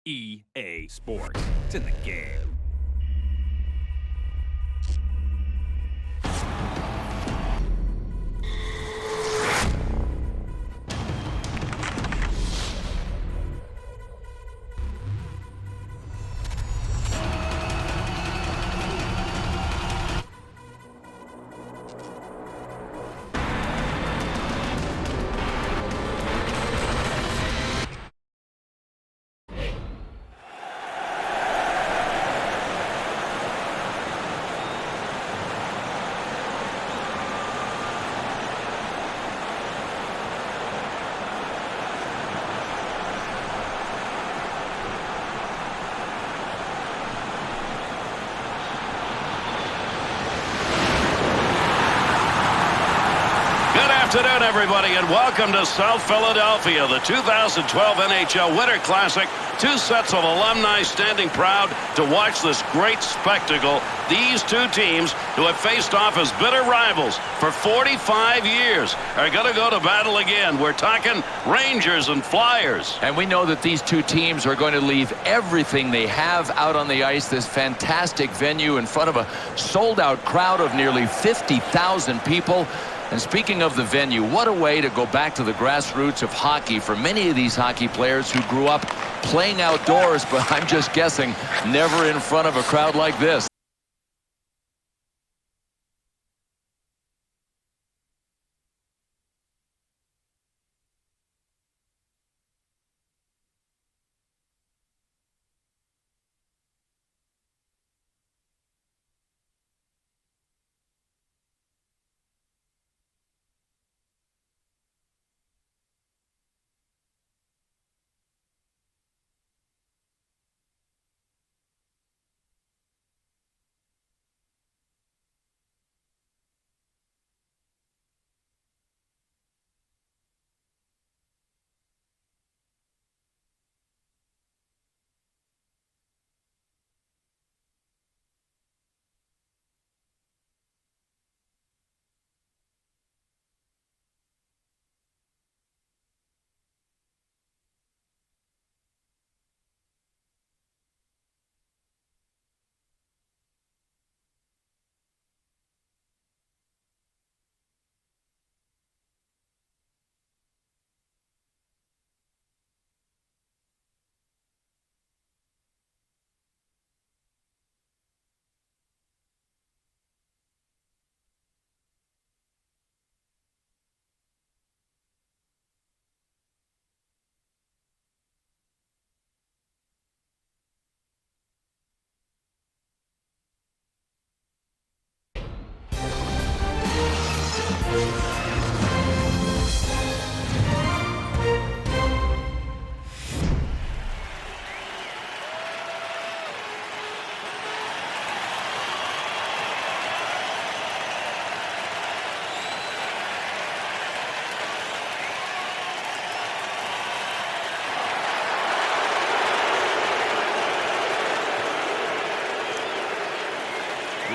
EA Sports. It's in the game. Good afternoon, everybody, and welcome to South Philadelphia, the 2012 NHL Winter Classic. Two sets of alumni standing proud to watch this great spectacle. These two teams, who have faced off as bitter rivals for 45 years, are going to go to battle again. We're talking Rangers and Flyers. And we know that these two teams are going to leave everything they have out on the ice. This fantastic venue in front of a sold-out crowd of nearly 50,000 people. And speaking of the venue, what a way to go back to the grassroots of hockey for many of these hockey players who grew up playing outdoors, but I'm just guessing never in front of a crowd like this.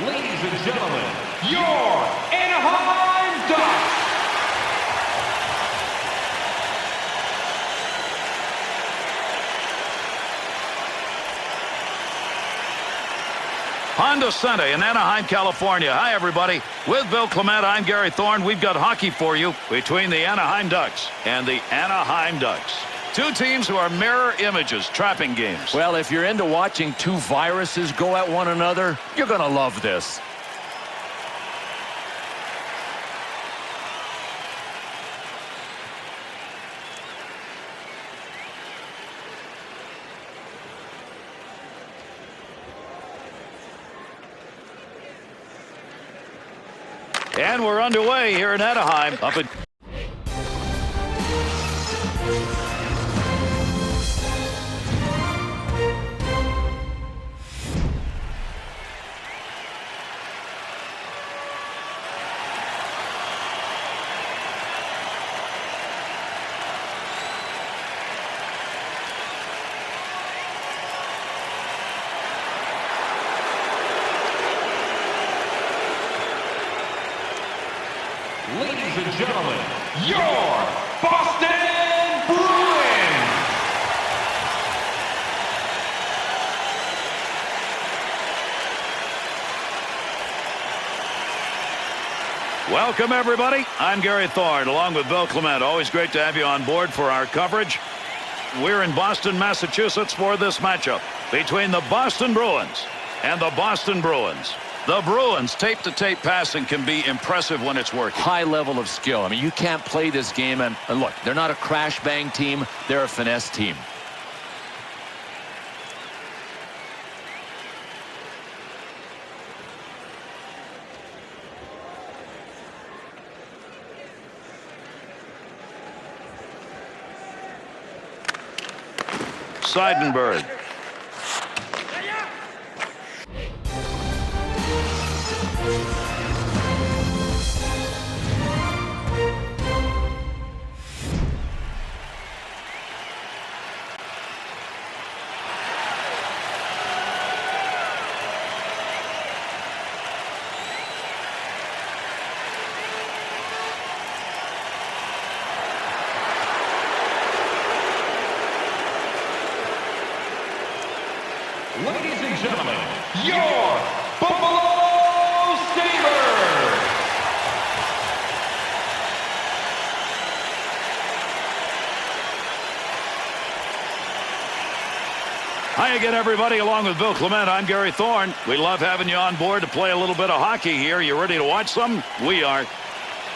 Ladies and gentlemen, your Anaheim Ducks. Honda Center in Anaheim, California. Hi, everybody. With Bill Clement, I'm Gary Thorne. We've got hockey for you between the Anaheim Ducks and the Anaheim Ducks. Two teams who are mirror images, trapping games. Well, if you're into watching two viruses go at one another, you're going to love this. And we're underway here in Anaheim. Up at Ladies and gentlemen, your Boston Bruins. Welcome, everybody. I'm Gary Thorne, along with Bill Clement. Always great to have you on board for our coverage. We're in Boston, Massachusetts for this matchup between the Boston Bruins and the Boston Bruins. The Bruins, tape-to-tape passing can be impressive when it's working. High level of skill. I mean, you can't play this game. And look, they're not a crash-bang team. They're a finesse team. Seidenberg. Ladies and gentlemen, your Buffalo Sabres! Hi again, everybody. Along with Bill Clement, I'm Gary Thorne. We love having you on board to play a little bit of hockey here. You ready to watch some? We are.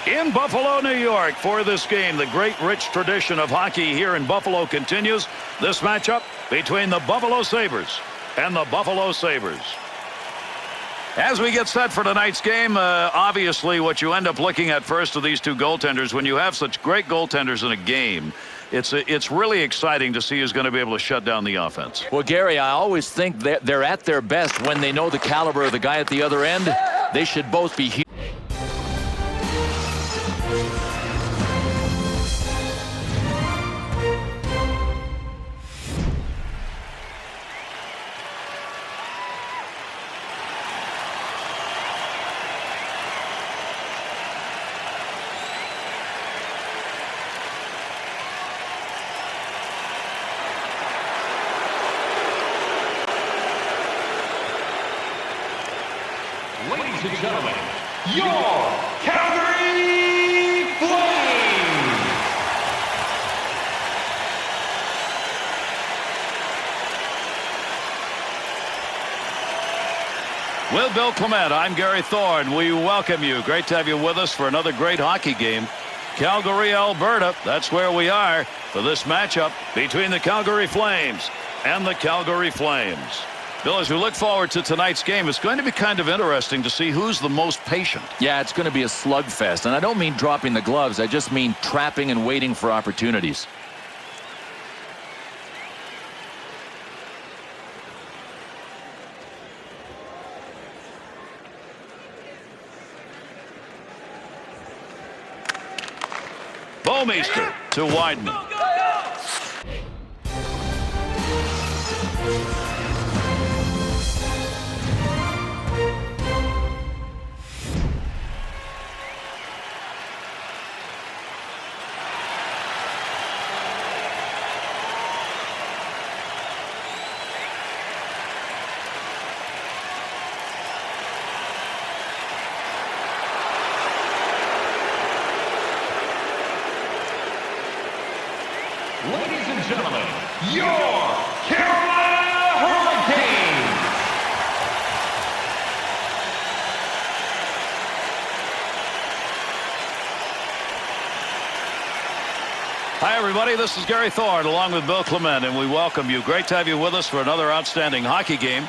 In Buffalo, New York for this game. The great rich tradition of hockey here in Buffalo continues. This matchup between the Buffalo Sabres and the Buffalo Sabres. As we get set for tonight's game, obviously what you end up looking at first of these two goaltenders, when you have such great goaltenders in a game, it's really exciting to see who's going to be able to shut down the offense. Well, Gary, I always think that they're at their best when they know the caliber of the guy at the other end. They should both be huge. Ladies and gentlemen, your Calgary Flames! With Bill Clement, I'm Gary Thorne. We welcome you. Great to have you with us for another great hockey game. Calgary, Alberta, that's where we are for this matchup between the Calgary Flames and the Calgary Flames. Bill, as we look forward to tonight's game, it's going to be kind of interesting to see who's the most patient. Yeah, it's going to be a slugfest. And I don't mean dropping the gloves. I just mean trapping and waiting for opportunities. Bouwmeester to Wideman. Ladies and gentlemen, your Carolina Hurricanes! Hi, everybody. This is Gary Thorne along with Bill Clement, and we welcome you. Great to have you with us for another outstanding hockey game.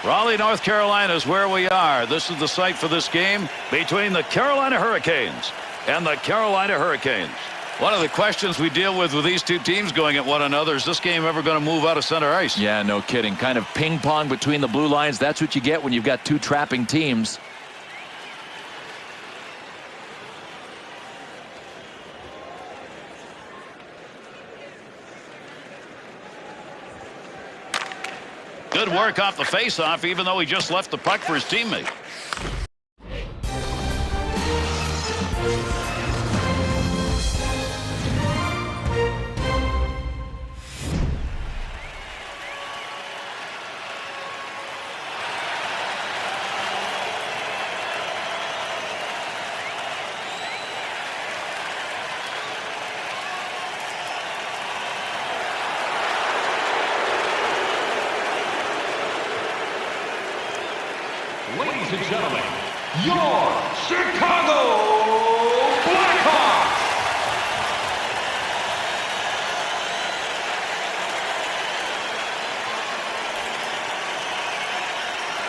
Raleigh, North Carolina is where we are. This is the site for this game between the Carolina Hurricanes and the Carolina Hurricanes. One of the questions we deal with these two teams going at one another, is this game ever going to move out of center ice? Yeah, no kidding. Kind of ping pong between the blue lines. That's what you get when you've got two trapping teams. Good work off the faceoff, even though he just left the puck for his teammate. and gentlemen, your Chicago Blackhawks.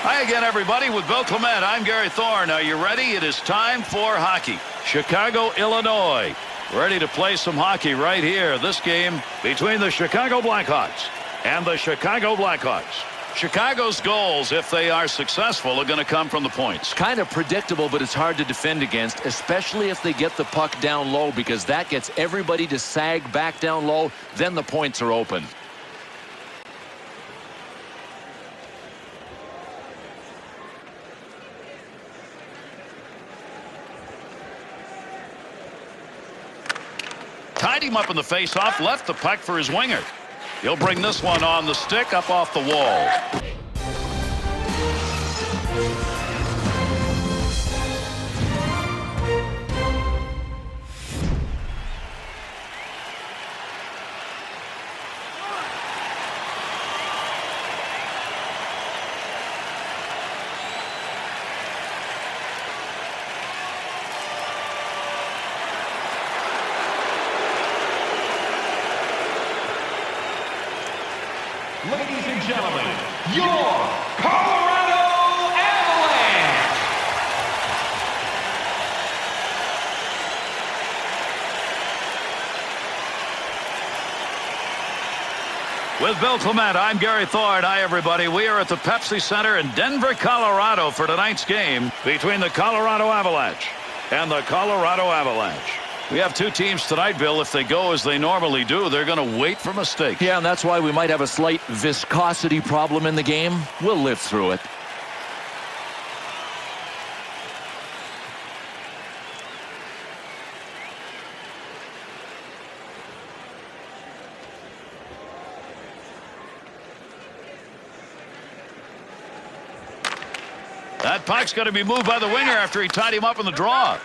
Hi again, everybody. With Bill Clement, I'm Gary Thorne. Are you ready? It is time for hockey. Chicago, Illinois. Ready to play some hockey right here. This game between the Chicago Blackhawks and the Chicago Blackhawks. Chicago's goals, if they are successful, are going to come from the points. Kind of predictable, but it's hard to defend against, especially if they get the puck down low, because that gets everybody to sag back down low. Then the points are open. Tied him up in the face-off, left the puck for his winger. He'll bring this one on the stick up off the wall. Ladies and gentlemen, your Colorado Avalanche. With Bill Clement, I'm Gary Thorne. Hi, everybody. We are at the Pepsi Center in Denver, Colorado for tonight's game between the Colorado Avalanche and the Colorado Avalanche. We have two teams tonight, Bill. If they go as they normally do, they're going to wait for mistakes. Yeah, and that's why we might have a slight viscosity problem in the game. We'll live through it. That puck's going to be moved by the winger after he tied him up in the draw.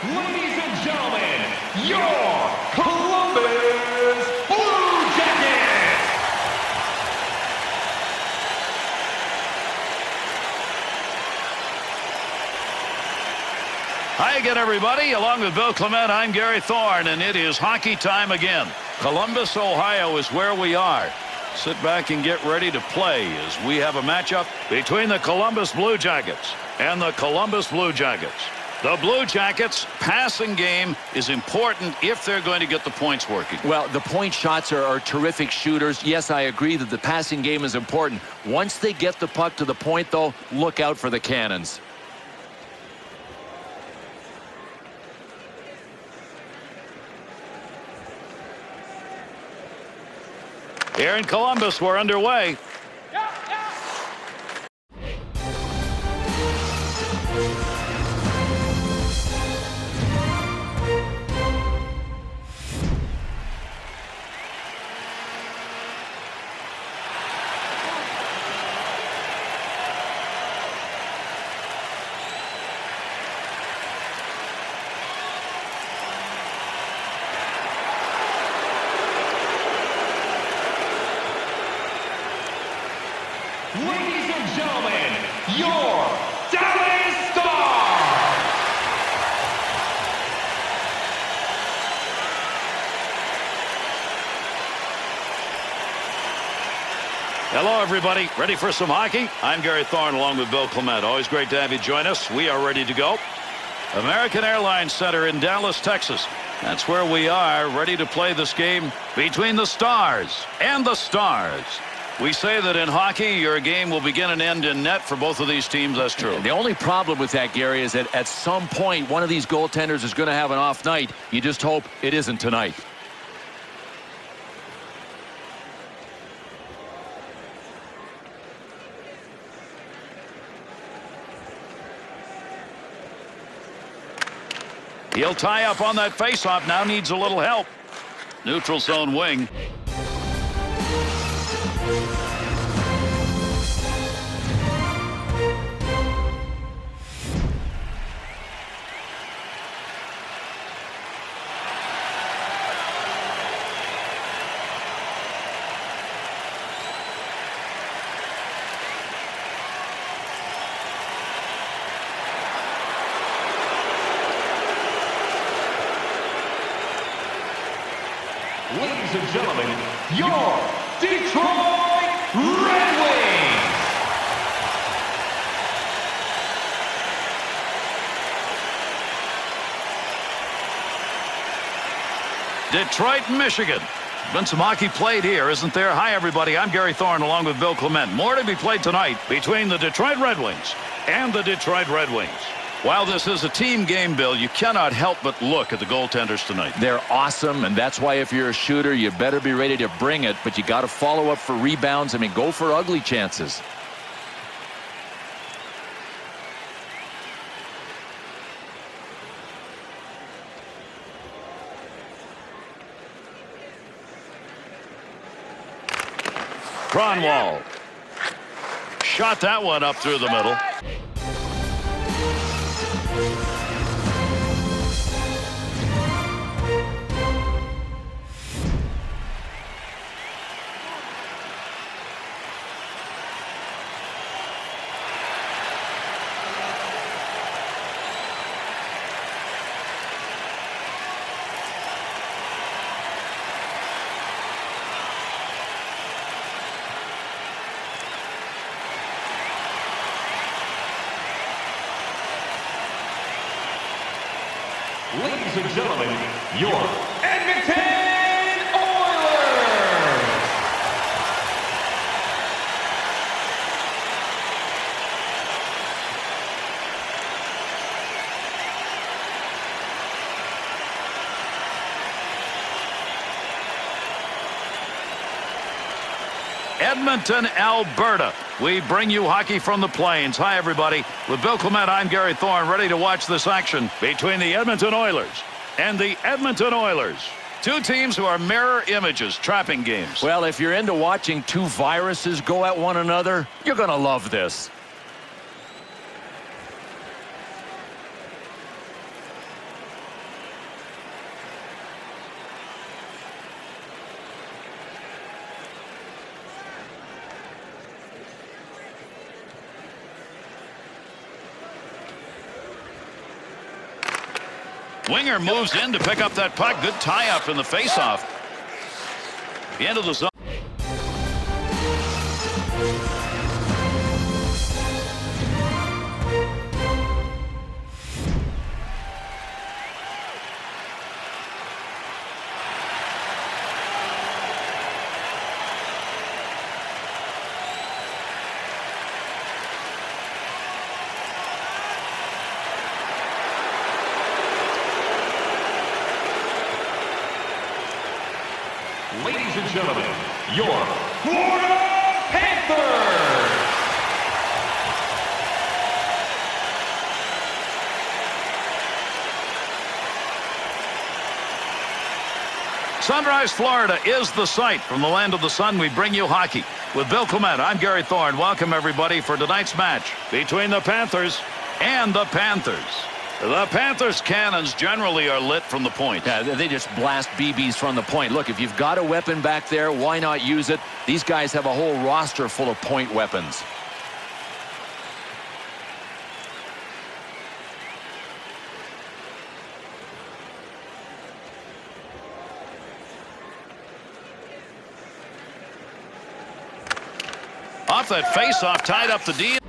Ladies and gentlemen, your Columbus Blue Jackets. Hi again, everybody. Along with Bill Clement, I'm Gary Thorne, and it is hockey time again. Columbus, Ohio is where we are. Sit back and get ready to play as we have a matchup between the Columbus Blue Jackets and the Columbus Blue Jackets. The Blue Jackets' passing game is important if they're going to get the points working. Well, the point shots are terrific shooters. Yes, I agree that the passing game is important. Once they get the puck to the point, though, look out for the cannons. Here in Columbus, we're underway. Ladies and gentlemen, your Dallas Stars. Hello, everybody. Ready for some hockey? I'm Gary Thorne along with Bill Clement. Always great to have you join us. We are ready to go. American Airlines Center in Dallas, Texas. That's where we are, ready to play this game between the Stars and the Stars. We say that in hockey, your game will begin and end in net for both of these teams. That's true. The only problem with that, Gary, is that at some point, one of these goaltenders is going to have an off night. You just hope it isn't tonight. He'll tie up on that faceoff. Now needs a little help. Neutral zone wing. Ladies and gentlemen, your Detroit Red Wings! Detroit, Michigan. Been some hockey played here, isn't there? Hi, everybody. I'm Gary Thorne along with Bill Clement. More to be played tonight between the Detroit Red Wings and the Detroit Red Wings. While this is a team game, Bill, you cannot help but look at the goaltenders tonight. They're awesome, and that's why if you're a shooter, you better be ready to bring it, but you got to follow up for rebounds. I mean, go for ugly chances. Kronwall shot that one up through the middle. Ladies and gentlemen, your Edmonton Oilers! Edmonton, Alberta. We bring you hockey from the plains. Hi, everybody. With Bill Clement, I'm Gary Thorne, ready to watch this action between the Edmonton Oilers and the Edmonton Oilers. Two teams who are mirror images, trapping games. Well, if you're into watching two viruses go at one another, you're going to love this. Winger moves in to pick up that puck. Good tie-up in the face-off. The end of the zone. Ladies and gentlemen, your Florida Panthers! Sunrise, Florida is the site. From the land of the sun, we bring you hockey. With Bill Clement, I'm Gary Thorne. Welcome, everybody, for tonight's match between the Panthers and the Panthers. The Panthers' cannons generally are lit from the point. Yeah, they just blast BBs from the point. Look, if you've got a weapon back there, why not use it? These guys have a whole roster full of point weapons. Off that face-off, tied up the D.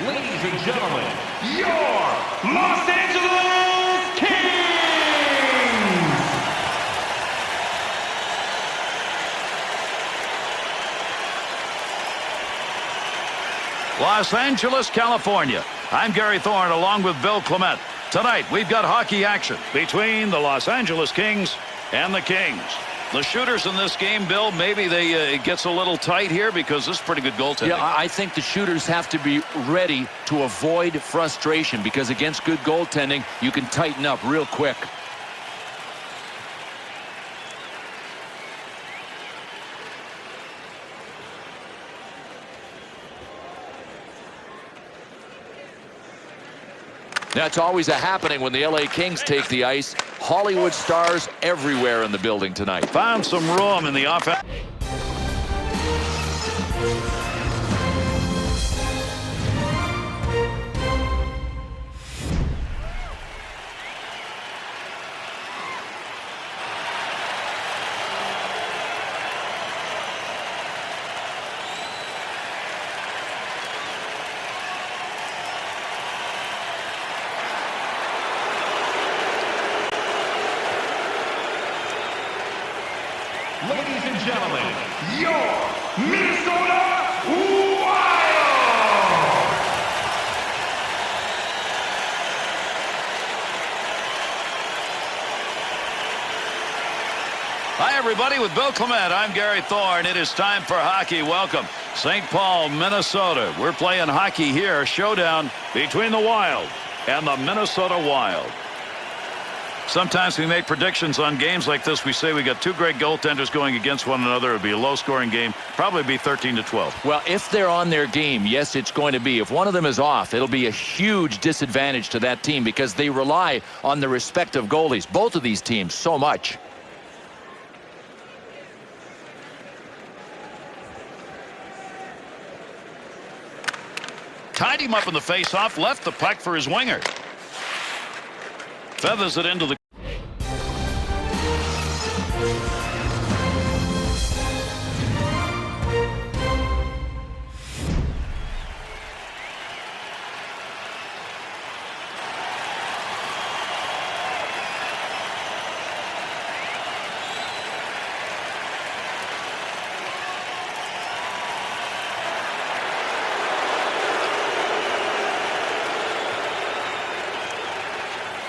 Ladies and gentlemen, your Los Angeles Kings! Los Angeles, California. I'm Gary Thorne along with Bill Clement. Tonight, we've got hockey action between the Los Angeles Kings and the Kings. The shooters in this game, Bill, maybe it gets a little tight here because this is pretty good goaltending. Yeah, I think the shooters have to be ready to avoid frustration because against good goaltending, you can tighten up real quick. That's always a happening when the LA Kings take the ice. Hollywood stars everywhere in the building tonight. Found some room in the offense. Ladies and gentlemen, your Minnesota Wild! Hi, everybody. With Bill Clement, I'm Gary Thorne. It is time for hockey. Welcome. St. Paul, Minnesota. We're playing hockey here. A showdown between the Wild and the Minnesota Wild. Sometimes we make predictions on games like this. We say we got two great goaltenders going against one another. It would be a low-scoring game. Probably be 13-12. Well, if they're on their game, yes, it's going to be. If one of them is off, it'll be a huge disadvantage to that team because they rely on the respective goalies. Both of these teams so much. Tied him up in the face-off. Left the puck for his winger. Feathers it into the...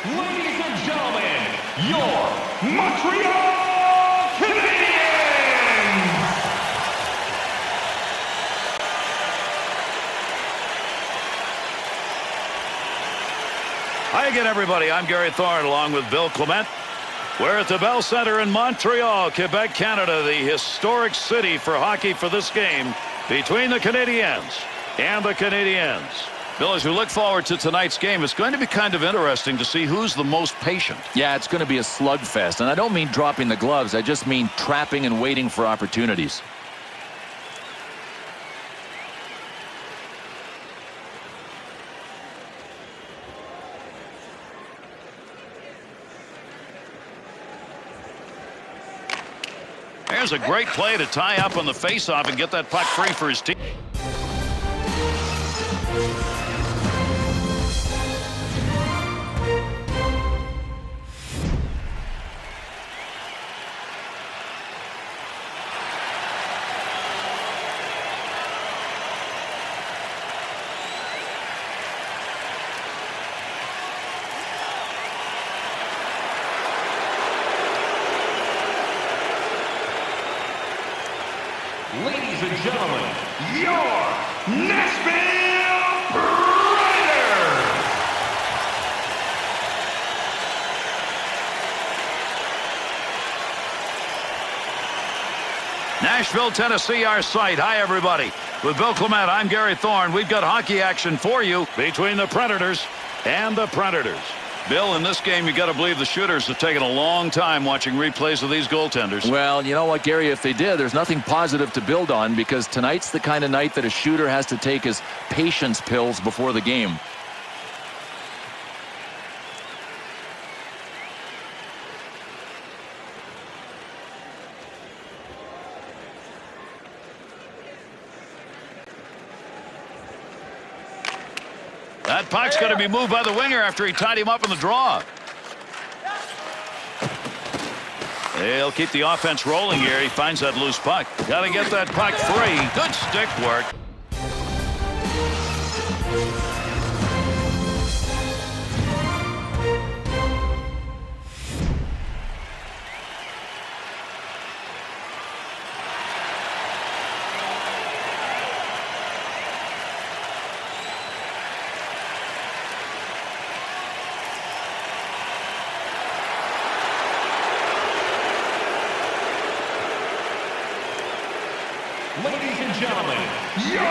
Ladies and gentlemen, your Montreal Canadiens! Hi again, everybody. I'm Gary Thorne along with Bill Clement. We're at the Bell Centre in Montreal, Quebec, Canada, the historic city for hockey for this game between the Canadiens and the Canadiens. Bill, as we look forward to tonight's game, it's going to be kind of interesting to see who's the most patient. Yeah, it's going to be a slugfest. And I don't mean dropping the gloves. I just mean trapping and waiting for opportunities. There's a great play to tie up on the faceoff and get that puck free for his team. Ladies and gentlemen, your Nashville Predators! Nashville, Tennessee, our site. Hi, everybody. With Bill Clement, I'm Gary Thorne. We've got hockey action for you between the Predators and the Predators. Bill, in this game, you got to believe the shooters have taken a long time watching replays of these goaltenders. Well, you know what, Gary, if they did, there's nothing positive to build on because tonight's the kind of night that a shooter has to take his patience pills before the game. That puck's going to be moved by the winger after he tied him up in the draw. They'll keep the offense rolling here. He finds that loose puck. Got to get that puck free. Good stick work. Ladies and gentlemen, your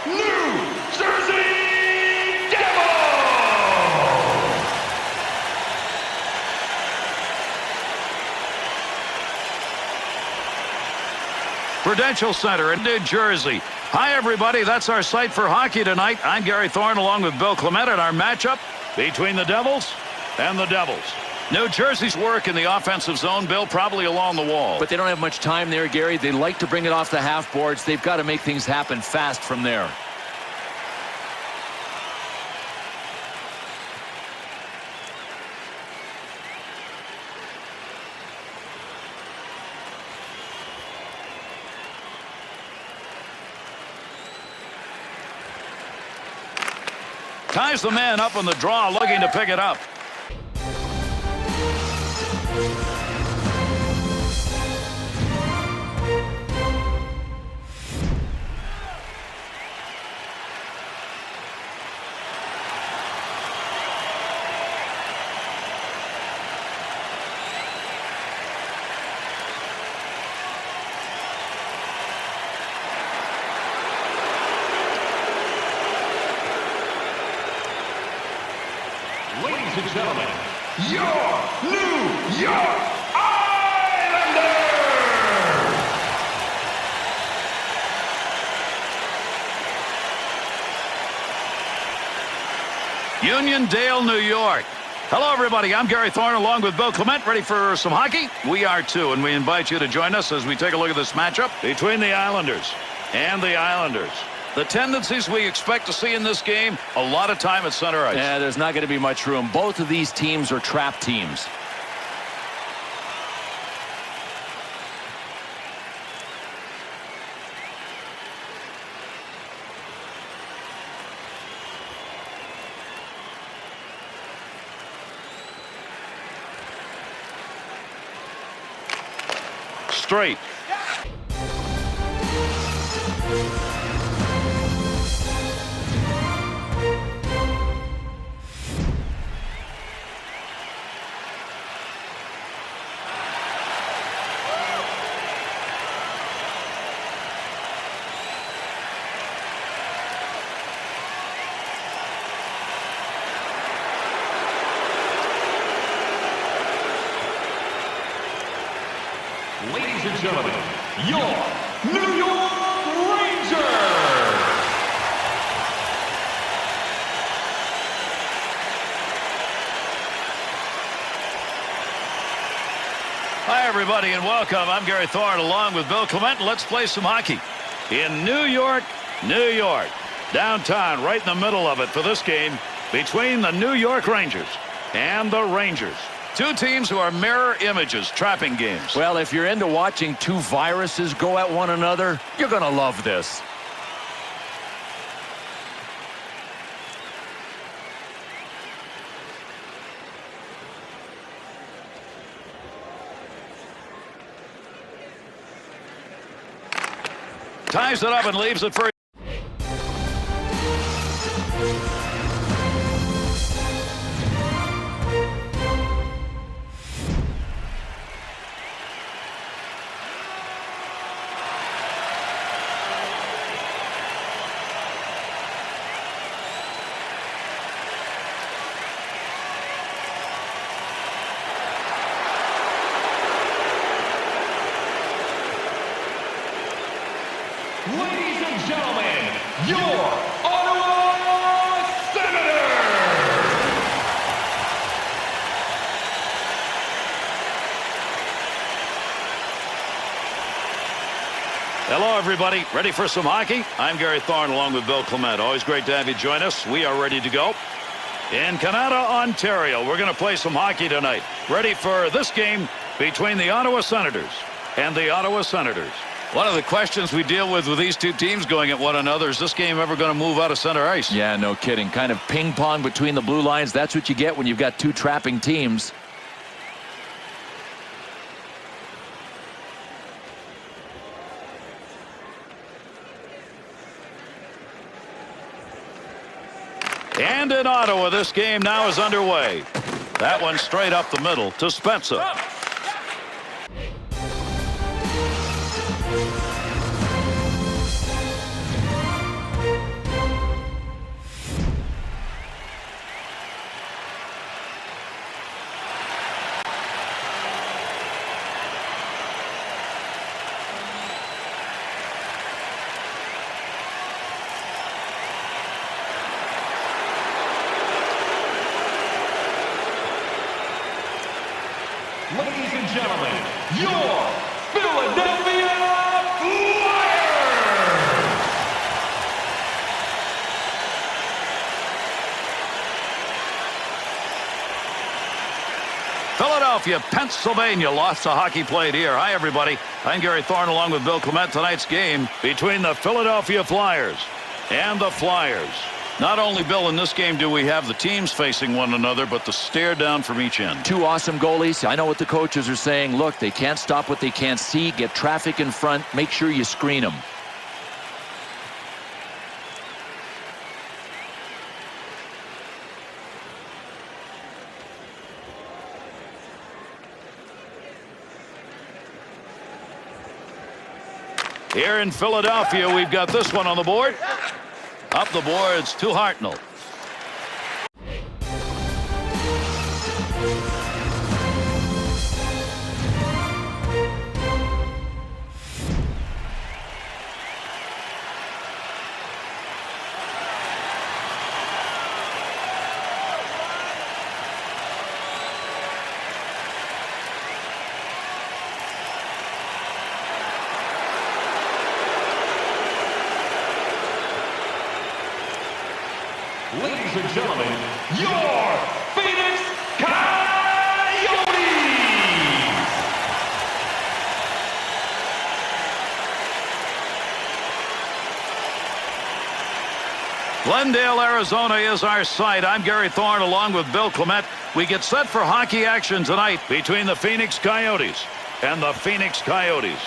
New Jersey Devils! Prudential Center in New Jersey. Hi, everybody. That's our site for hockey tonight. I'm Gary Thorne along with Bill Clement, and our matchup between the Devils and the Devils. New Jersey's work in the offensive zone, Bill, probably along the wall. But they don't have much time there, Gary. They like to bring it off the half boards. They've got to make things happen fast from there. Ties the man up on the draw, looking to pick it up. Ladies and gentlemen, your New York Islanders! Uniondale, New York. Hello, everybody. I'm Gary Thorne along with Bill Clement. Ready for some hockey? We are too, and we invite you to join us as we take a look at this matchup between the Islanders and the Islanders. The tendencies we expect to see in this game, a lot of time at center ice. Yeah, there's not going to be much room. Both of these teams are trap teams. Straight. Ladies and gentlemen, your New York Rangers! Hi, everybody, and welcome. I'm Gary Thorne along with Bill Clement. Let's play some hockey in New York, New York. Downtown, right in the middle of it for this game between the New York Rangers and the Rangers. Two teams who are mirror images, trapping games. Well, if you're into watching two viruses go at one another, you're going to love this. Ties it up and leaves it for... Ladies and gentlemen, your Ottawa Senators! Hello, everybody. Ready for some hockey? I'm Gary Thorne along with Bill Clement. Always great to have you join us. We are ready to go. In Canada, Ontario, we're going to play some hockey tonight. Ready for this game between the Ottawa Senators and the Ottawa Senators. One of the questions we deal with these two teams going at one another, is this game ever going to move out of center ice? Yeah, no kidding. Kind of ping pong between the blue lines. That's what you get when you've got two trapping teams. And in Ottawa, this game now is underway. That one straight up the middle to Spezza. gentlemen, your Philadelphia Flyers! Philadelphia, Pennsylvania. Lots of hockey played here. Hi, everybody. I'm Gary Thorne along with Bill Clement. Tonight's game between the Philadelphia Flyers and the Flyers. Not only, Bill, in this game do we have the teams facing one another, but the stare down from each end. Two awesome goalies. I know what the coaches are saying. Look, they can't stop what they can't see. Get traffic in front. Make sure you screen them. Here in Philadelphia, we've got this one on the board. Up the boards to Hartnell. Ladies and gentlemen, your Phoenix Coyotes! Glendale, Arizona is our site. I'm Gary Thorne along with Bill Clement. We get set for hockey action tonight between the Phoenix Coyotes and the Phoenix Coyotes.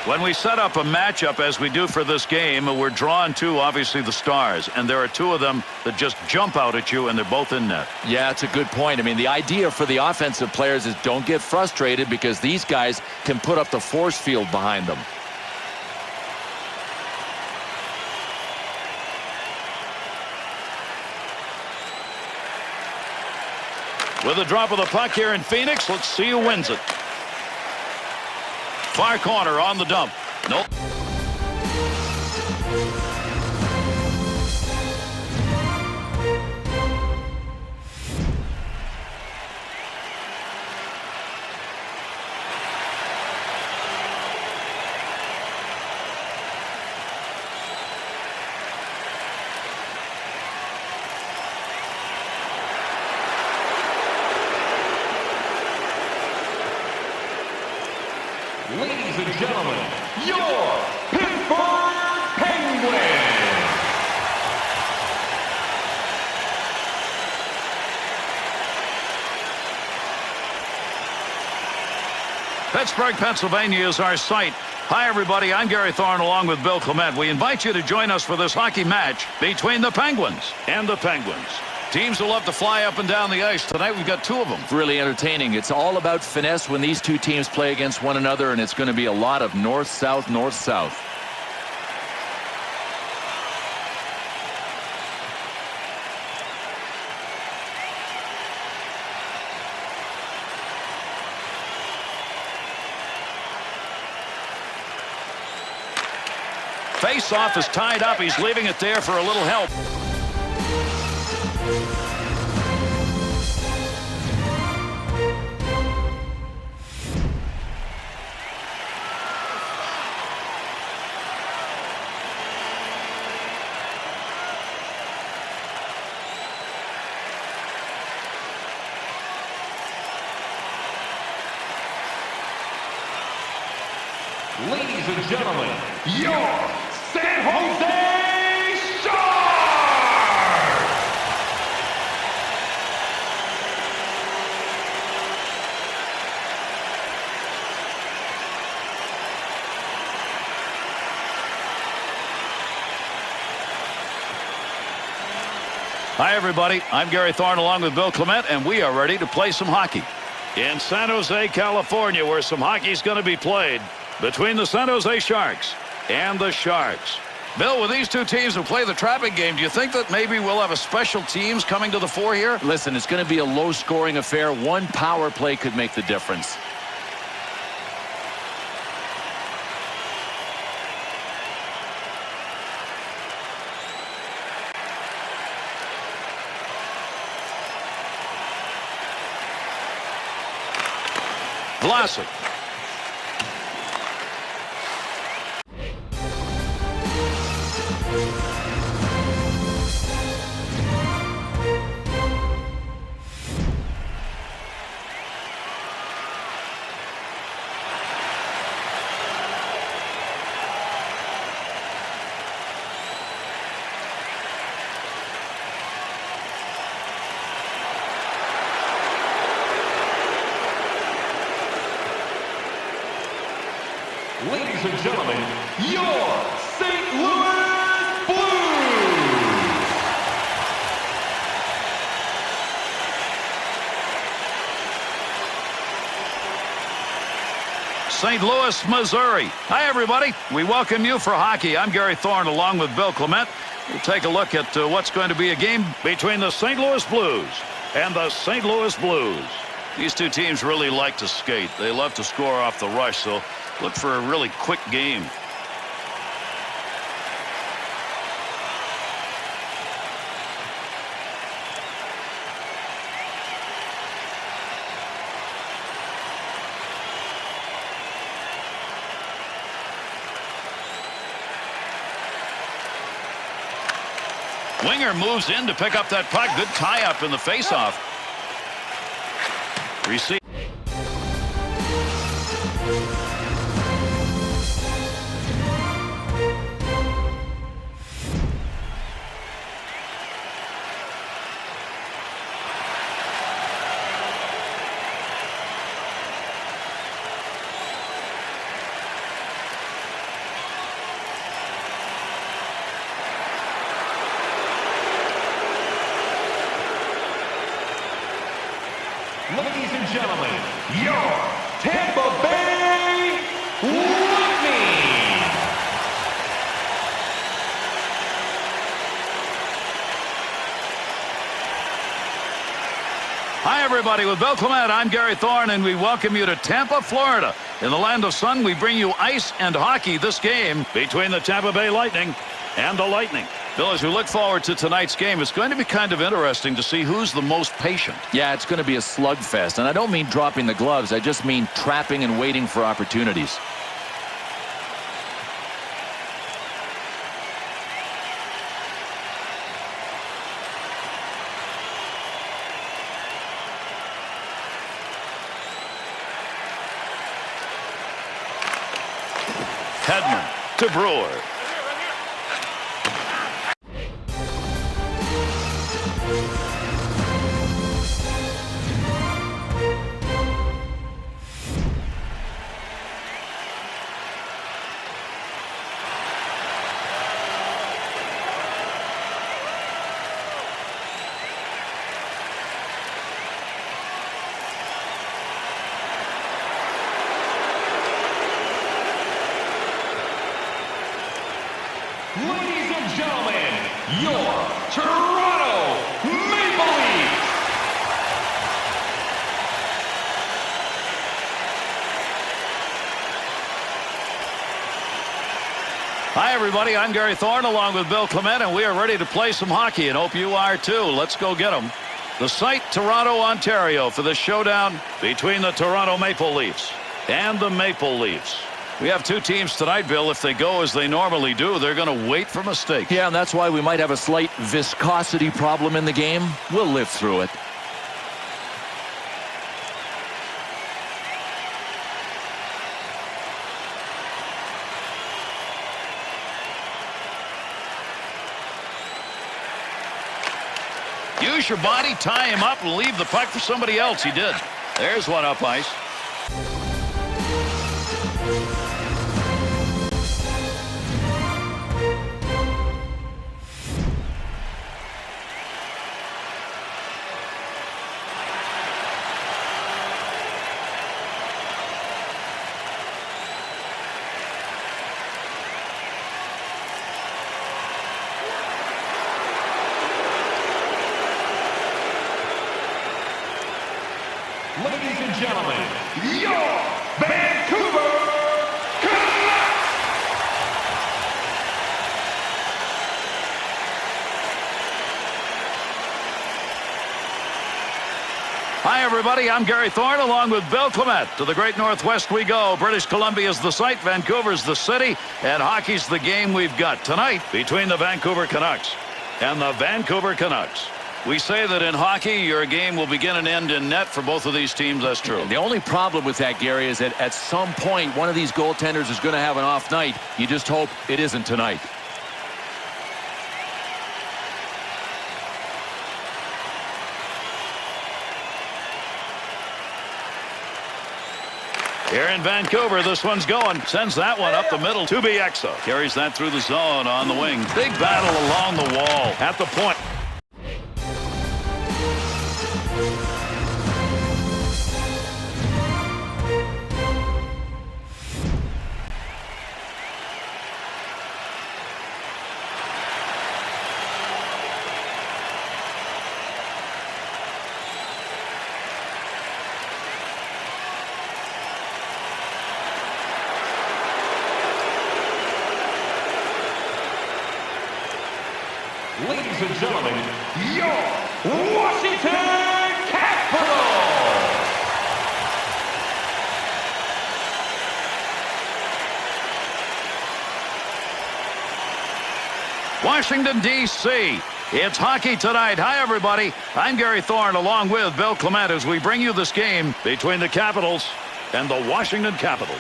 When we set up a matchup, as we do for this game, we're drawn to, obviously, the stars. And there are two of them that just jump out at you, and they're both in net. Yeah, it's a good point. I mean, the idea for the offensive players is don't get frustrated because these guys can put up the force field behind them. With a drop of the puck here in Phoenix, let's see who wins it. Far corner on the dump. Nope. Ladies and gentlemen, your Pittsburgh Penguins! Pittsburgh, Pennsylvania is our site. Hi, everybody. I'm Gary Thorne along with Bill Clement. We invite you to join us for this hockey match between the Penguins and the Penguins. Teams will love to fly up and down the ice. Tonight, we've got two of them. Really entertaining. It's all about finesse when these two teams play against one another, and it's going to be a lot of north-south, north-south. Face-off is tied up. He's leaving it there for a little help. Ladies and gentlemen, your San Jose Sharks! Hi, everybody. I'm Gary Thorne along with Bill Clement, and we are ready to play some hockey in San Jose, California, where some hockey is going to be played between the San Jose Sharks and the Sharks. Bill, with these two teams who play the trapping game, do you think that maybe we'll have a special teams coming to the fore here? Listen, it's going to be a low-scoring affair. One power play could make the difference. Vlasic. Ladies and gentlemen, your St. Louis Blues! St. Louis, Missouri. Hi, everybody. We welcome you for hockey. I'm Gary Thorne along with Bill Clement. We'll take a look at what's going to be a game between the St. Louis Blues and the St. Louis Blues. These two teams really like to skate. They love to score off the rush, so look for a really quick game. Winger moves in to pick up that puck. Good tie-up in the face-off. Receive. Ladies and gentlemen, your Tampa Bay Lightning! Hi, everybody. With Bill Clement, I'm Gary Thorne, and we welcome you to Tampa, Florida. In the land of sun, we bring you ice and hockey this game between the Tampa Bay Lightning and the Lightning. Bill, as we look forward to tonight's game, it's going to be kind of interesting to see who's the most patient. Yeah, it's going to be a slugfest, and I don't mean dropping the gloves. I just mean trapping and waiting for opportunities. Hedman to Brewer. Ladies and gentlemen, your Toronto Maple Leafs! Hi, everybody. I'm Gary Thorne along with Bill Clement, and we are ready to play some hockey, and hope you are too. Let's go get them. The site, Toronto, Ontario, for the showdown between the Toronto Maple Leafs and the Maple Leafs. We have two teams tonight, Bill. If they go as they normally do, they're going to wait for mistakes. Yeah, and that's why we might have a slight viscosity problem in the game. We'll live through it. Use your body, tie him up, and leave the puck for somebody else. He did. There's one up ice. Ladies and gentlemen, your Vancouver Canucks! Hi, everybody. I'm Gary Thorne, along with Bill Clement. To the great Northwest we go. British Columbia's the site, Vancouver's the city, and hockey's the game we've got tonight between the Vancouver Canucks and the Vancouver Canucks. We say that in hockey, your game will begin and end in net for both of these teams. That's true. The only problem with that, Gary, is that at some point, one of these goaltenders is going to have an off night. You just hope it isn't tonight. Here in Vancouver, this one's going. Sends that one up the middle to Xcel. Carries that through the zone on the wing. Big battle along the wall at the point. Ladies and gentlemen, your Washington Capitals! Washington, D.C. It's hockey tonight. Hi, everybody. I'm Gary Thorne, along with Bill Clement, as we bring you this game between the Capitals and the Washington Capitals.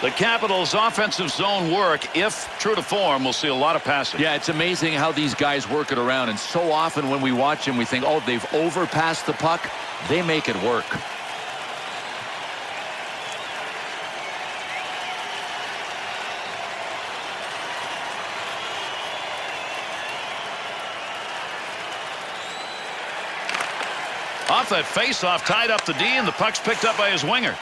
The Capitals' offensive zone work, if true to form, will see a lot of passing. Yeah, it's amazing how these guys work it around. And so often when we watch them, we think, oh, they've overpassed the puck. They make it work. Off that face-off, tied up the D, and the puck's picked up by his winger.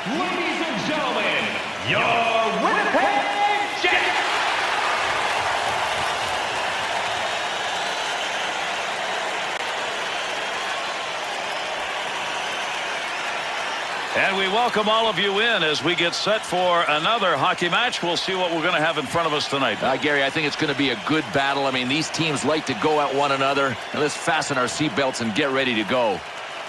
Ladies and gentlemen, your Winnipeg Jets! And we welcome all of you in as we get set for another hockey match. We'll see what we're going to have in front of us tonight. Gary, I think it's going to be a good battle. I mean, these teams like to go at one another. And let's fasten our seatbelts and get ready to go.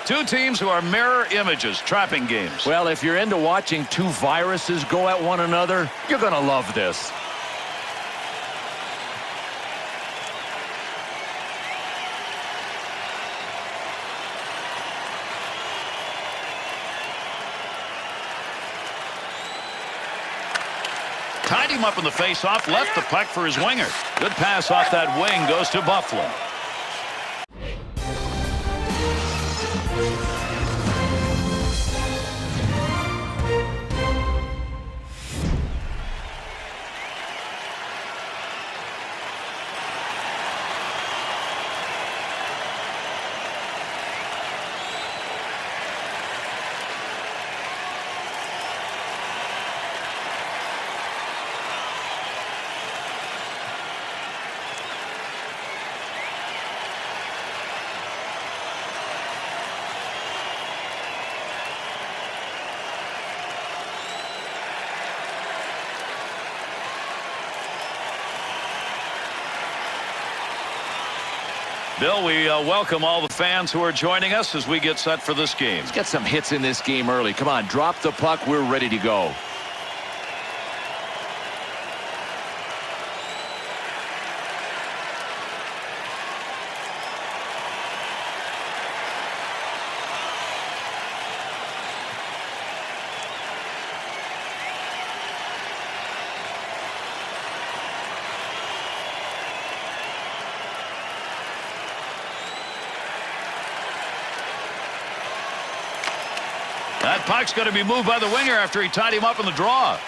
Two teams who are mirror images, trapping games. Well, if you're into watching two viruses go at one another, you're going to love this. Tied him up in the face-off, left the puck for his winger. Good pass off that wing, goes to Buffalo. Bill, we welcome all the fans who are joining us as we get set for this game. Let's get some hits in this game early. Come on, drop the puck. We're ready to go. That puck's going to be moved by the winger after he tied him up in the draw.